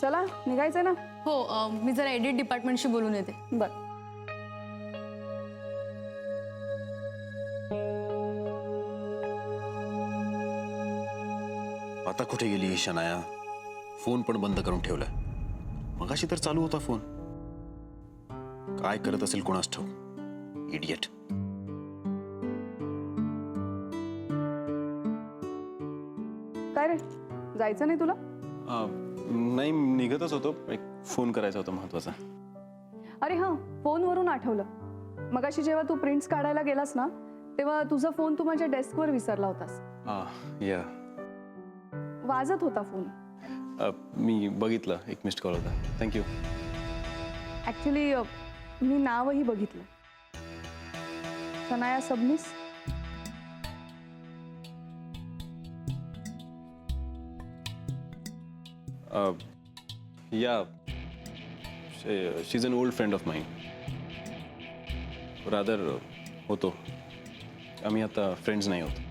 चला निघायचंय ना? हो, मी जरा एडिट डिपार्टमेंटशी बोलून येते. बर. आता कुठे गेली ही शनाया? फोन पण बंद करून ठेवलाय. मगाशी तर चालू होता फोन. काय करत असेल कोणास ठाऊक. इडियट. काय रे, जायचं नाही तुला? नाही, निघतच होतो. एक फोन करायचा होता महत्वाचा. अरे हां, फोनवरून आठवलं. मगाशी जेव्हा तू प्रिंट्स काढायला गेलास ना, तेव्हा तुझा फोन तू माझ्या डेस्कवर विसरला होतास. या वाजत होता फोन. मी बघितलं. एक मिस्ड कॉल होता. थँक्यू. ॲक्च्युली मी नावही बघितलं. Shanaya Sabnis. Yeah she is an old friend of mine. Rather होतो. आम्ही आता फ्रेंड्स नाही होत.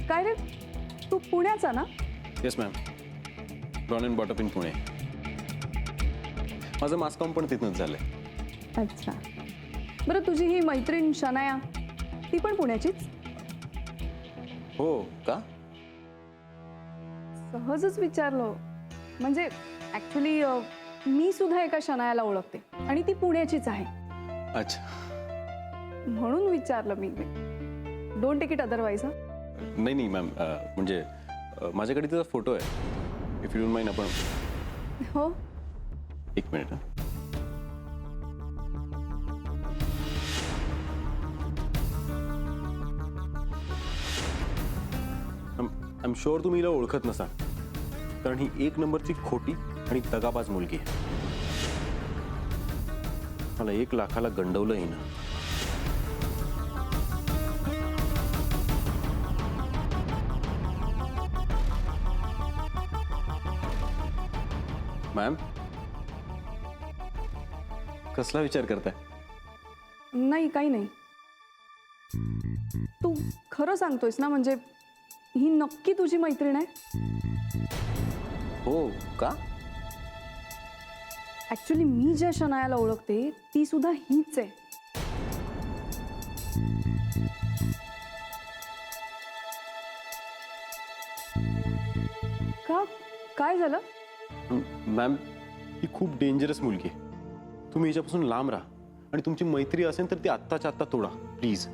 काय रे, तू पुण्याचा ना? Yes ma'am. ब्रॉन अँड बॉटअप इन पुणे. माझं मास कॉम पण तिथनंच झालंय. अच्छा. बरं, तुझी ही मैत्रीण शनाया, ती पण पुण्याचीच? हो का? सहजच विचारलो. म्हणजे ॲक्च्युली मी सुद्धा एका शनायाला ओळखते आणि ती पुण्याचीच आहे. अच्छा. म्हणून विचारलं मी. Don't take it otherwise. नाही नाही मॅम, म्हणजे माझ्याकडे तिचा फोटो आहे. इफ यू डोंट माइंड आपण. हो. एक मिनिट. आय एम शुअर तुम्ही हिला ओळखत नसाल, कारण ही एक नंबरची खोटी आणि दगाबाज मुलगी आहे. मला 1 लाखाला गंडवलं हिनं. मॅम, कसला विचार करताय? नाही, काही नाही. तू खरं सांगतोयस ना? म्हणजे ही नक्की तुझी मैत्रीण आहे? हो का? ॲक्च्युली मी ज्या शनायाला ओळखते ती सुद्धा हीच आहे. का? काय झालं? मॅम, ही खूप डेंजरस मुलगी आहे. तुम्ही हिच्यापासून लांब राहा आणि तुमची मैत्री असेल तर ती आत्ताच्या आत्ता तोडा प्लीज.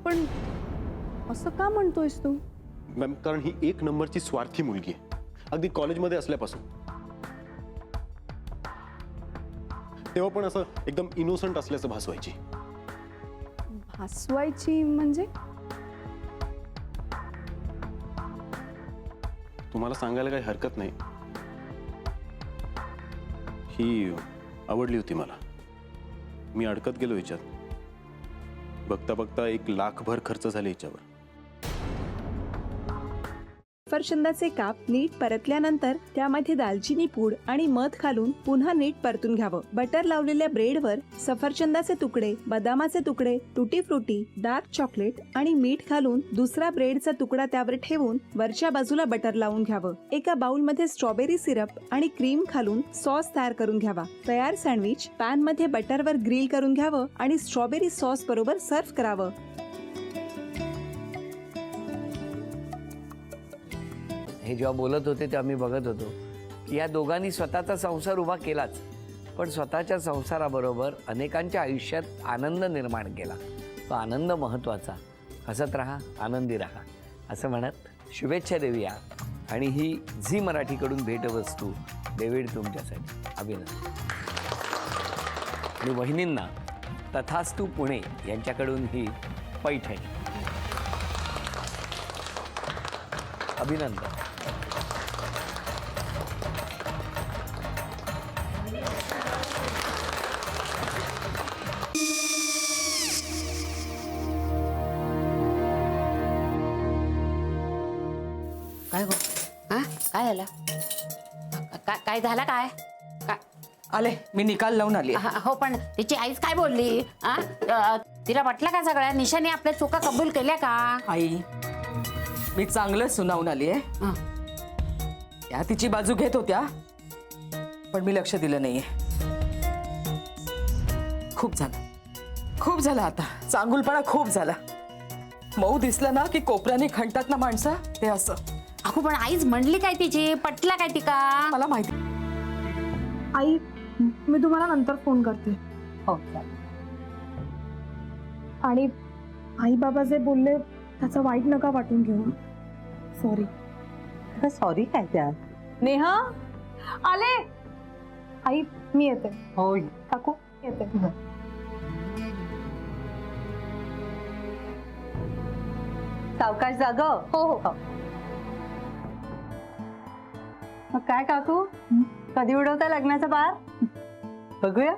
पण असं का म्हणतोयस तू? मॅम, कारण ही एक नंबरची स्वार्थी मुलगी आहे. अगदी कॉलेजमध्ये असल्यापासून. तेव्हा पण असं एकदम इनोसंट असल्याचं भासवायची. भासवायची म्हणजे? तुम्हाला सांगायला काही हरकत नाही. ही आवडली होती मला. मी अडकत गेलो हिच्यात. बघता बघता 1 लाखभर खर्च झाले हिच्यावर. सफरचंदाचे काप नीट परतल्यानंतर त्यामध्ये दालचिनी पूड आणि मध घालून पुन्हा नीट परतून घ्यावं. बटर लावलेल्या ब्रेडवर सफरचंदाचे तुकडे, बदामाचे तुकडे, टुटी फ्रुटी, डार्क चॉकलेट आणि मीठ घालून दुसरा ब्रेडचा तुकडा त्यावर ठेवून वरच्या बाजूला बटर लावून घ्यावं. एका बाउलमध्ये स्ट्रॉबेरी सिरप आणि क्रीम घालून सॉस तयार करून घ्यावा. तयार सँडविच पॅन मध्ये बटरवर ग्रिल करून घ्यावं आणि स्ट्रॉबेरी सॉस बरोबर सर्व्ह करावं. हे जेव्हा बोलत होते तेव्हा मी बघत होतो की या दोघांनी स्वतःचा संसार उभा केलाच, पण स्वतःच्या संसाराबरोबर अनेकांच्या आयुष्यात आनंद निर्माण केला. तो आनंद महत्त्वाचा. हसत राहा, आनंदी राहा असं म्हणत शुभेच्छा देऊया. आणि ही झी मराठीकडून भेटवस्तू डेव्हिड तुमच्यासाठी. अभिनंदन. आणि वहिनींना तथास्तू पुणे यांच्याकडून ही पैठणी. अभिनंदन. काय गो? हा, काय झालं? काय झालं? काय आले, मी निकाल लावून आली. हो, पण तिची आईच काय बोलली? तिला वाटलं का सगळ्या निशाने आपल्या चुका कबूल केल्या का? आई, मी चांगलं सुनावून आली आहे. हं. त्या तिची बाजू घेत होत्या पण मी लक्ष दिलं नाहीये. खूप झालं आता. चांगुलपणा खूप झाला. मऊ दिसलं ना की कोपऱ्याने खणतात ना माणसं, ते असं. अगो पण आईच म्हणली काय तिची, पटला काय ती का? मला माहिती. आई मी तुम्हाला नंतर फोन करते. हो. आणि आई बाबा जे बोलले त्याचं वाईट नका वाटून घेऊ. सॉरी. सॉरी काय त्या? नेहा आले. आई मी येते. हो काकू येते. सावकाश जाग. हो हो. मग काय काकू, कधी उडवता लग्नाचा बार? बघूया.